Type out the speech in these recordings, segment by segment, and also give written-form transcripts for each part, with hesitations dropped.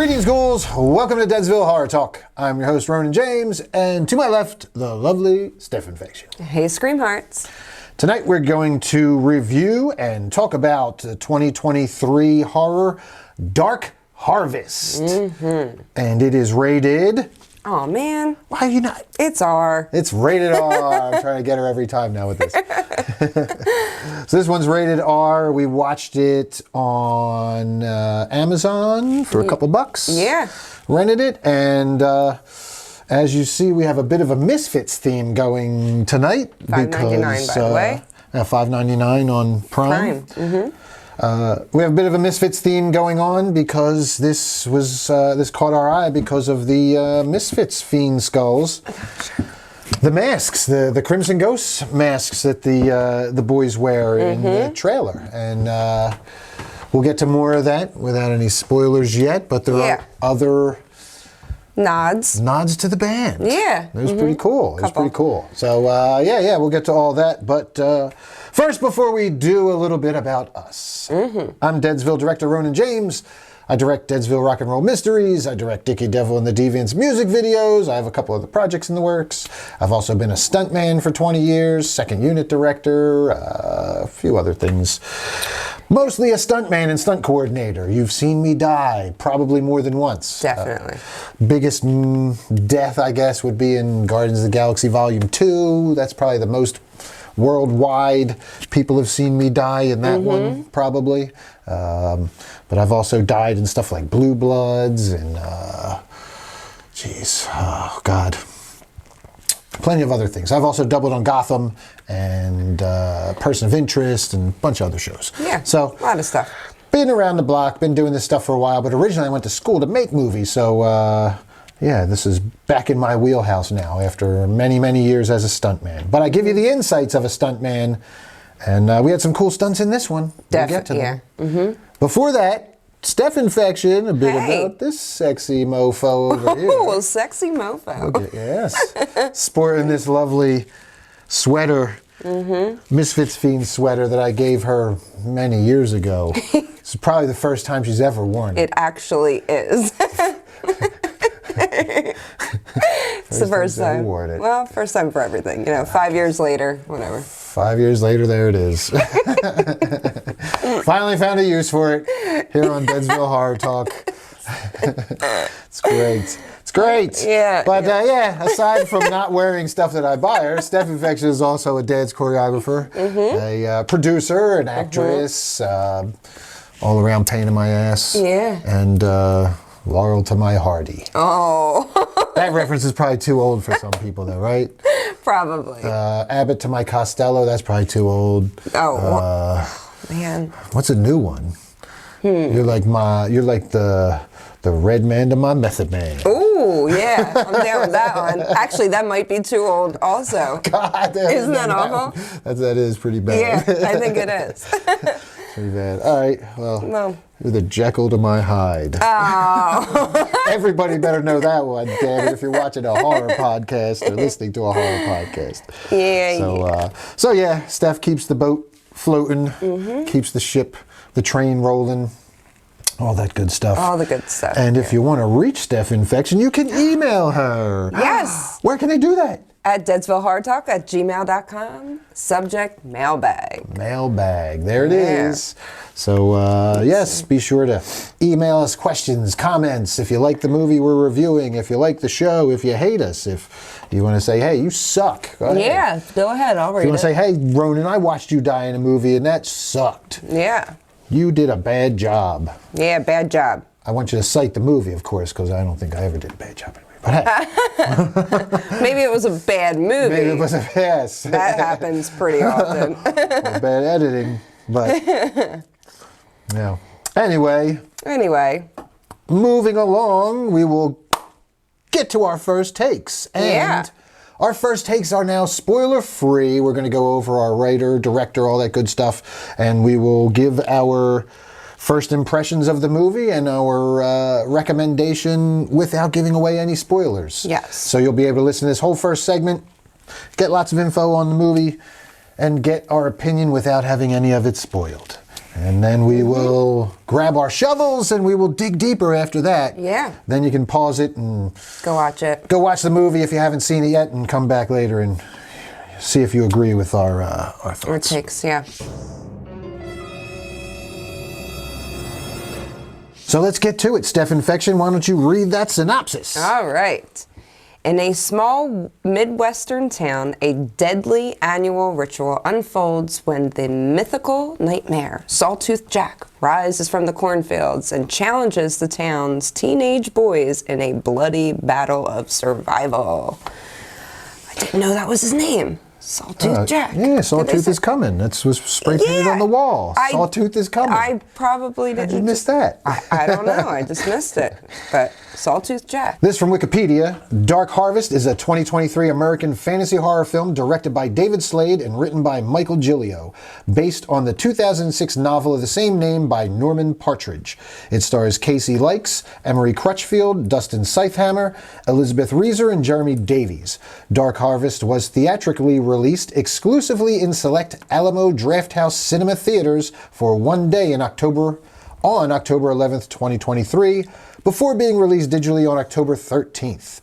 Greetings, ghouls. Welcome to Deadsville Horror Talk. I'm your host, Ronan James, and to my left, the lovely Steph Infection. Hey, Scream Hearts. Tonight we're going to review and talk about 2023 horror Dark Harvest. And it is rated... Oh man. Why are you not? It's R. It's rated R. I'm trying to get her every time now with this. So this one's rated R. We watched it on Amazon for a couple bucks. Yeah. Rented it, and as you see, we have a bit of a Misfits theme going tonight. $5.99 by the way. $5.99 on Prime. We have a bit of a Misfits theme going on because this caught our eye because of the Misfits fiend skulls. The masks, the Crimson Ghost masks that the boys wear in the trailer. And we'll get to more of that without any spoilers yet, but there are other nods to the band. Yeah. It was pretty cool. It was pretty cool. So, we'll get to all that. But first, before we do, a little bit about us. I'm Deadsville director Ronan James. I direct Deadsville Rock and Roll Mysteries. I direct Dickie Devil and the Deviants music videos. I have a couple other projects in the works. I've also been a stuntman for 20 years, second unit director, a few other things. Mostly a stuntman and stunt coordinator. You've seen me die probably more than once. Definitely. Biggest death, I guess, would be in Guardians of the Galaxy Volume 2. That's probably the most worldwide people have seen me die in that one, probably. But I've also died in stuff like Blue Bloods and, plenty of other things. I've also doubled on Gotham and Person of Interest and a bunch of other shows. Yeah, so a lot of stuff. Been around the block, been doing this stuff for a while, but originally I went to school to make movies, so this is back in my wheelhouse now after many, many years as a stuntman. But I give you the insights of a stuntman, and we had some cool stunts in this one. We'll get to them. Before that, Steph Infection, a bit about this sexy mofo over here. Oh, sexy mofo. Okay, yes. Sporting this lovely sweater, Misfits Fiend sweater that I gave her many years ago. It's probably the first time she's ever worn it. It actually is. It's the first time. Worn it. Well, first time for everything. 5 years later, whatever. 5 years later, there it is. Finally found a use for it here on Deadsville Horror Talk. It's great. It's great. Yeah. But aside from not wearing stuff that I buy her, Steph Infection is also a dance choreographer, a producer, an actress, all around pain in my ass. Yeah. And Laurel to my Hardy. Oh. That reference is probably too old for some people, though, right? Probably. Abbott to my Costello, that's probably too old. Oh, man. What's a new one? You're like the Red Man to my Method Man. Ooh, yeah, I'm down with that one. Actually, that might be too old also. God, isn't that awful? That is pretty bad. Yeah, I think it is. Pretty bad. All right, well, you're the Jekyll to my Hyde. Oh. Everybody better know that one, damn it, if you're watching a horror podcast or listening to a horror podcast. Yeah, So Steph keeps the boat floating, keeps the ship, the train rolling, all that good stuff. All the good stuff. And if you want to reach Steph Infection, you can email her. Yes. Where can they do that? At deadsvillehorrortalk@gmail.com. Subject, mailbag. Mailbag. There it is. So, yes, be sure to email us questions, comments, if you like the movie we're reviewing, if you like the show, if you hate us, if you want to say, hey, you suck. Go ahead. Yeah, go ahead. I'll read it. If you want to say, hey, Ronan, I watched you die in a movie and that sucked. Yeah. You did a bad job. Yeah, bad job. I want you to cite the movie, of course, because I don't think I ever did a bad job anyway. But hey. Maybe it was a bad movie. Maybe it was a pass. That happens pretty often. Or bad editing, but no. Anyway, moving along, we will get to our first takes. And our first takes are now spoiler-free. We're going to go over our writer, director, all that good stuff, and we will give our first impressions of the movie and our recommendation without giving away any spoilers. Yes. So you'll be able to listen to this whole first segment, get lots of info on the movie, and get our opinion without having any of it spoiled. And then we will grab our shovels and we will dig deeper after that. Yeah. Then you can pause it and Go watch it. go watch the movie if you haven't seen it yet, and come back later and see if you agree with our thoughts. Or takes, yeah. So let's get to it. Steph Infection, why don't you read that synopsis? All right. In a small Midwestern town, a deadly annual ritual unfolds when the mythical nightmare, Sawtooth Jack, rises from the cornfields and challenges the town's teenage boys in a bloody battle of survival. I didn't know that was his name. Sawtooth Jack. Yeah, Sawtooth is coming. That was spray painted on the wall. Sawtooth is coming. I probably didn't. How'd you miss that? I don't know. I just missed it. But Sawtooth Jack. This from Wikipedia. Dark Harvest is a 2023 American fantasy horror film directed by David Slade and written by Michael Gilio, based on the 2006 novel of the same name by Norman Partridge. It stars Casey Likes, Emery Crutchfield, Dustin Scythehammer, Elizabeth Reeser, and Jeremy Davies. Dark Harvest was theatrically released exclusively in select Alamo Drafthouse Cinema theaters for one day on October 11th, 2023, before being released digitally on October 13th.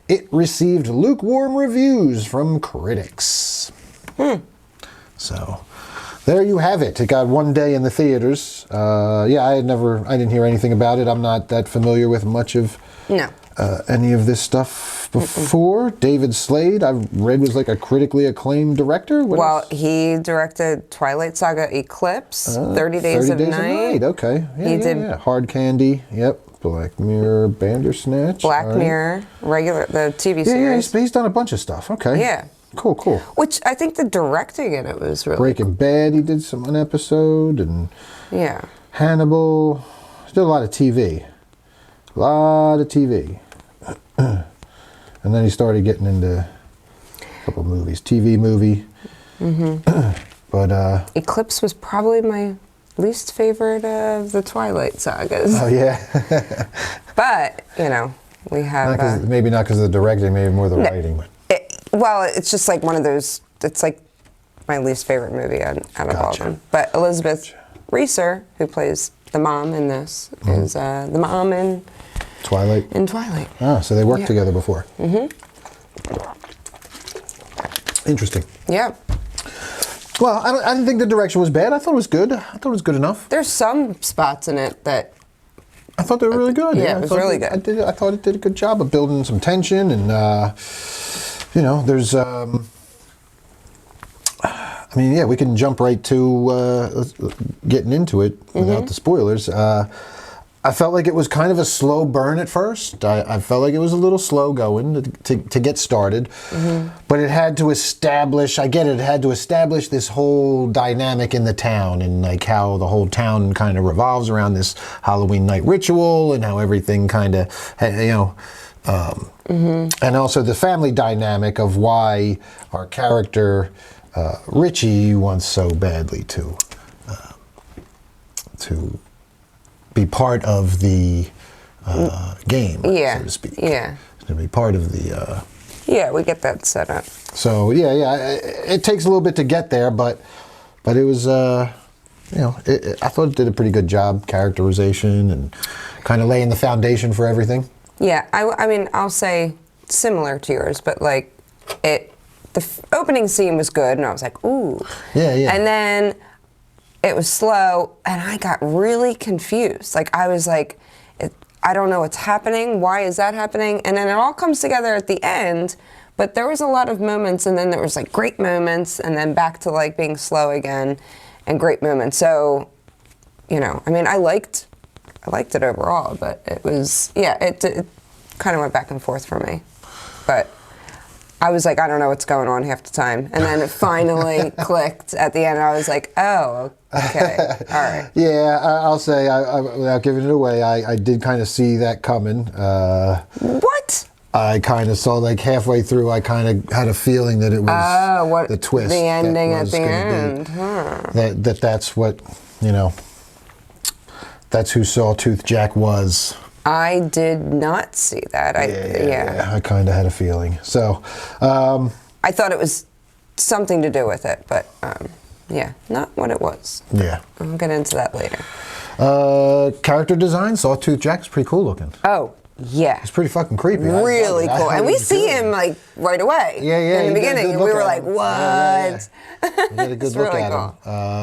It received lukewarm reviews from critics. So, there you have it. It got one day in the theaters. Yeah, I didn't hear anything about it. I'm not that familiar with much of any of this stuff before. David Slade, I read, was like a critically acclaimed director. He directed Twilight Saga Eclipse, 30 Days of Night. Okay. Yeah. Hard Candy. Yep. Black Mirror, Bandersnatch. Black Mirror, the TV series. Yeah, he's done a bunch of stuff. Okay. Yeah. Cool. Which I think the directing in it was really Breaking Bad, he did an episode, and Hannibal. He did a lot of TV. And then he started getting into a couple of movies. TV movie. But Eclipse was probably my least favorite of the Twilight sagas. Oh, yeah. But, we have... maybe not because of the directing, maybe more the writing. It's just like one of those... It's like my least favorite movie out of all of them. But Elizabeth Reeser, who plays the mom in this, is the mom in... Twilight? In Twilight. Ah, so they worked together before. Interesting. Yeah. Well, I didn't think the direction was bad. I thought it was good. I thought it was good enough. There's some spots in it that... I thought they were really good. Yeah, it was really good. I thought it did a good job of building some tension, and, there's... we can jump right to getting into it without the spoilers. I felt like it was kind of a slow burn at first. I felt like it was a little slow going to get started. But it had to establish, it had to establish this whole dynamic in the town, and like how the whole town kind of revolves around this Halloween night ritual, and how everything kind of, and also the family dynamic of why our character, Richie, wants so badly to be part of the game, so to speak. Yeah. To be part of the... we get that set up. So, it takes a little bit to get there, but it was, I thought it did a pretty good job, characterization, and kind of laying the foundation for everything. Yeah, I'll say similar to yours, but like, the opening scene was good, and I was like, ooh. Yeah. And then... it was slow, and I got really confused. Like, I was like, I don't know what's happening. Why is that happening? And then it all comes together at the end, but there was a lot of moments, and then there was, like, great moments, and then back to, like, being slow again, and great moments. So, I liked it overall, but it was, it kind of went back and forth for me. But... I was like, I don't know what's going on half the time. And then it finally clicked at the end. I was like, oh, okay, all right. Yeah, I'll say, without giving it away, I did kind of see that coming. What? I kind of saw, like, halfway through, I kind of had a feeling that it was the twist. The ending at the end. That's what, that's who Sawtooth Jack was. I did not see that. I kind of had a feeling. So, I thought it was something to do with it, but Yeah, not what it was. Yeah. I'll get into that later. Character design, Sawtooth Jack's pretty cool looking. Oh, yeah. It's pretty fucking creepy. Really cool. And we see him like right away. Yeah. In the beginning, and we were like, what? Yeah. You get a good look really at cool.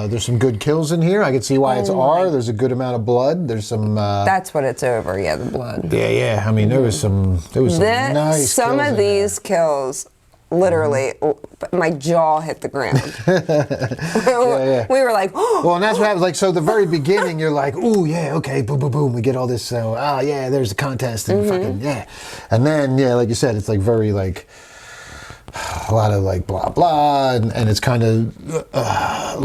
him. There's some good kills in here. I can see why it's R. There's a good amount of blood. There's some. That's what it's over. Yeah, the blood. Yeah. I mean, there was some nice. Some kills of these kills. Literally, my jaw hit the ground. We were like, oh. Well, and that's what happens. Like, so the very beginning, you're like, ooh, yeah, okay, boom, boom, boom. We get all this, yeah, there's a contest, and fucking, yeah. And then, yeah, like you said, it's like very, like, a lot of like blah blah, and it's kind of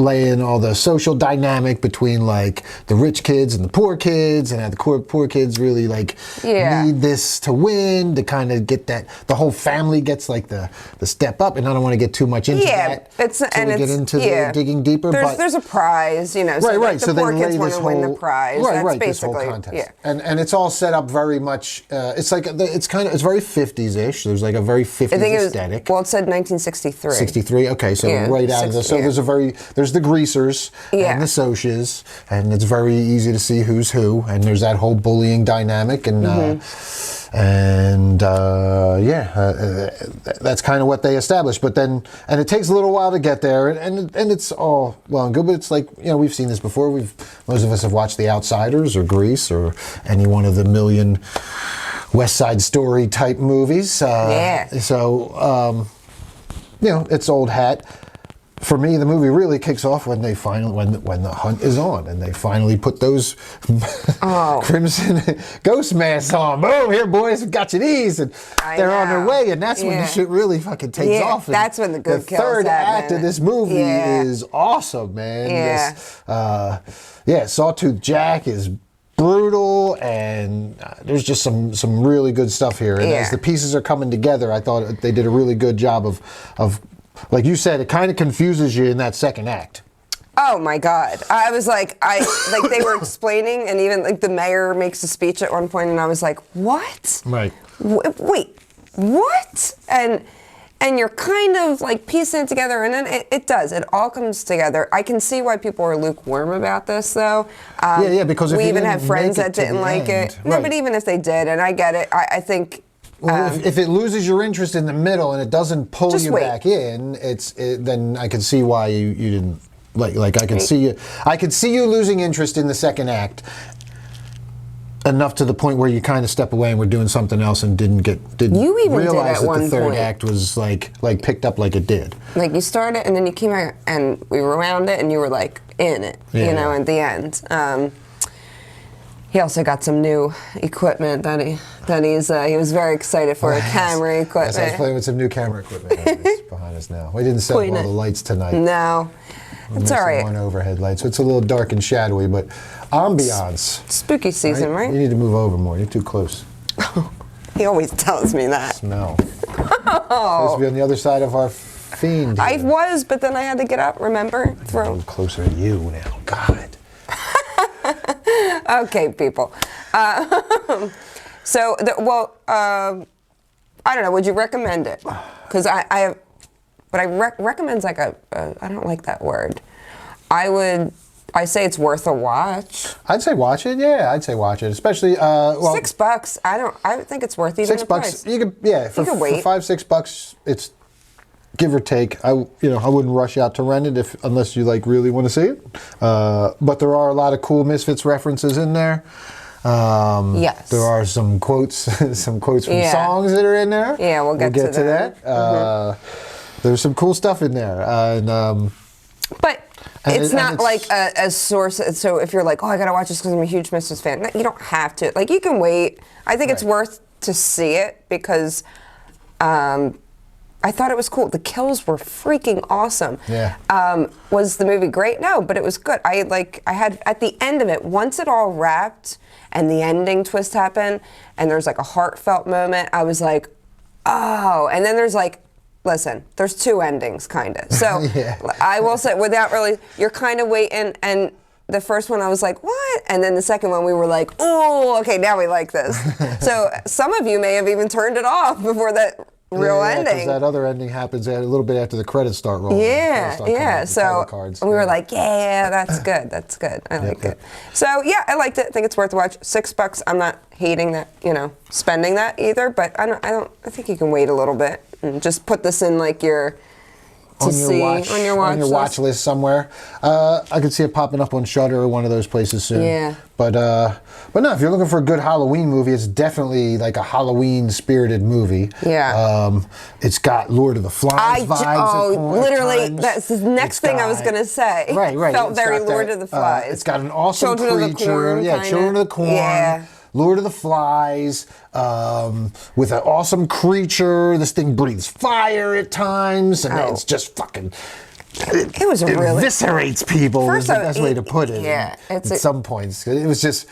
laying all the social dynamic between like the rich kids and the poor kids, and how the poor kids really like need this to win, to kind of get that the whole family gets like the step up. And I don't want to get too much into that. We get into the digging deeper. There's a prize, you know. So right. Like the so poor they kids lay want this to whole win the prize. That's this whole contest. Yeah. And it's all set up very much. It's like it's very 50s-ish. There's like a very 50s aesthetic. Well, it said 1963. 63. Okay, so right out of the there's the greasers and the socias, and it's very easy to see who's who, and there's that whole bullying dynamic, and that's kind of what they established. But then, and it takes a little while to get there, and it's all well and good, but it's like, you know, we've seen this before. Most of us have watched The Outsiders or Grease or any one of the million West Side Story type movies. So. You know, it's old hat. For me, the movie really kicks off when they finally, when the hunt is on, and they finally put those crimson ghost masks on. Boom! Here, boys, got you these, and they're on their way, and that's when the shit really fucking takes off. And that's when the good kills third happen. act of this movie is awesome, man. Yeah. Sawtooth Jack is brutal, and there's just some really good stuff here. And as the pieces are coming together, I thought they did a really good job of like you said, it kind of confuses you in that second act. Oh my God! I was like, they were explaining, and even like the mayor makes a speech at one point, and I was like, what? Right. Wait, what? And you're kind of like piecing it together, and then it does. It all comes together. I can see why people are lukewarm about this, though. Because if we you even didn't have friends make that didn't like it. No, but even if they did, and I get it, I think. Well, if it loses your interest in the middle and it doesn't pull you back in, then I can see why you didn't like. I can see you losing interest in the second act. Enough to the point where you kind of step away and we're doing something else and didn't realize that the third act was like picked up like it did. Like you started and then you came out and we were around it and you were like in it, you know, at the end. He also got some new equipment he was very excited for camera equipment. Yes, I was playing with some new camera equipment behind us now. We didn't set up all the lights tonight. No. It's all right. One overhead light, so it's a little dark and shadowy, but ambiance. Spooky season, right? You need to move over more. You're too close. He always tells me that. Smell. Supposed to be on the other side of our fiend. I was, but then I had to get up. Remember? I'm closer to you now. God. Okay, people. I don't know. Would you recommend it? Because recommend's like I don't like that word. I say it's worth a watch. I'd say watch it. Yeah, I'd say watch it. Especially $6. I think it's worth even $6. The price. You could for $5, $6, it's give or take. I wouldn't rush out to rent it unless you really want to see it. But there are a lot of cool Misfits references in there. Yes. There are some quotes from songs that are in there. Yeah, we'll get to that. There's some cool stuff in there. But it's not like a source. So if you're like, oh, I gotta watch this because I'm a huge Misfits fan, no, you don't have to. Like, you can wait. I think it's worth to see it because I thought it was cool. The kills were freaking awesome. Yeah. Was the movie great? No, but it was good. I had at the end of it, once it all wrapped and the ending twist happened, and there's like a heartfelt moment, I was like, oh. And then there's like, listen, there's two endings, kind of. So I will say, without really, you're kind of waiting, and the first one I was like, what? And then the second one we were like, oh, okay, now we like this. So some of you may have even turned it off before that real Because ending. that other ending happens a little bit after the credits start rolling. Yeah. So cards. we were like, yeah, that's good. That's good. I like it. So yeah, I liked it. I think it's worth a watch. $6. I'm not hating that, spending that either. But I think you can wait a little bit and just put this in like on your watch list somewhere. I could see it popping up on Shudder or one of those places soon. Yeah. But no, if you're looking for a good Halloween movie, it's definitely like a Halloween spirited movie. Yeah. It's got Lord of the Flies vibes. Literally, that's the next thing I was gonna say. Right. Felt very Lord of the Flies. It's got an awesome Children creature. Of the Corn, Children of the Corn. Yeah. Lord of the Flies, with an awesome creature. This thing breathes fire at times, and it's just fucking. It was really eviscerates people. Is the best way to put it. Yeah, at some points, it was just.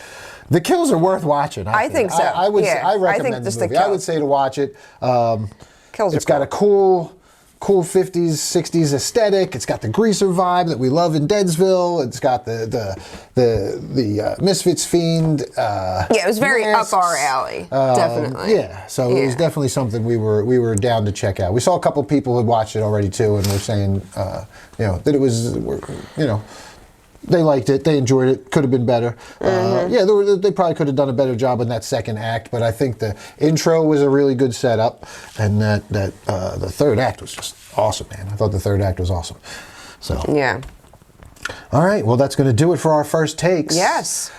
The kills are worth watching. I think so. I recommend this movie. I would say to watch it. Kills it's got a cool 50s, 60s aesthetic. It's got the greaser vibe that we love in Deadsville. It's got the Misfits fiend. It was very up our alley, definitely. Yeah, so it was definitely something we were down to check out. We saw a couple people who had watched it already too, and were saying, that it was, they liked it, they enjoyed it, could have been better. They probably could have done a better job in that second act, but I think the intro was a really good setup, and that the third act was just awesome, man. I thought the third act was awesome. So yeah. All right, well, that's going to do it for our first takes. Yes.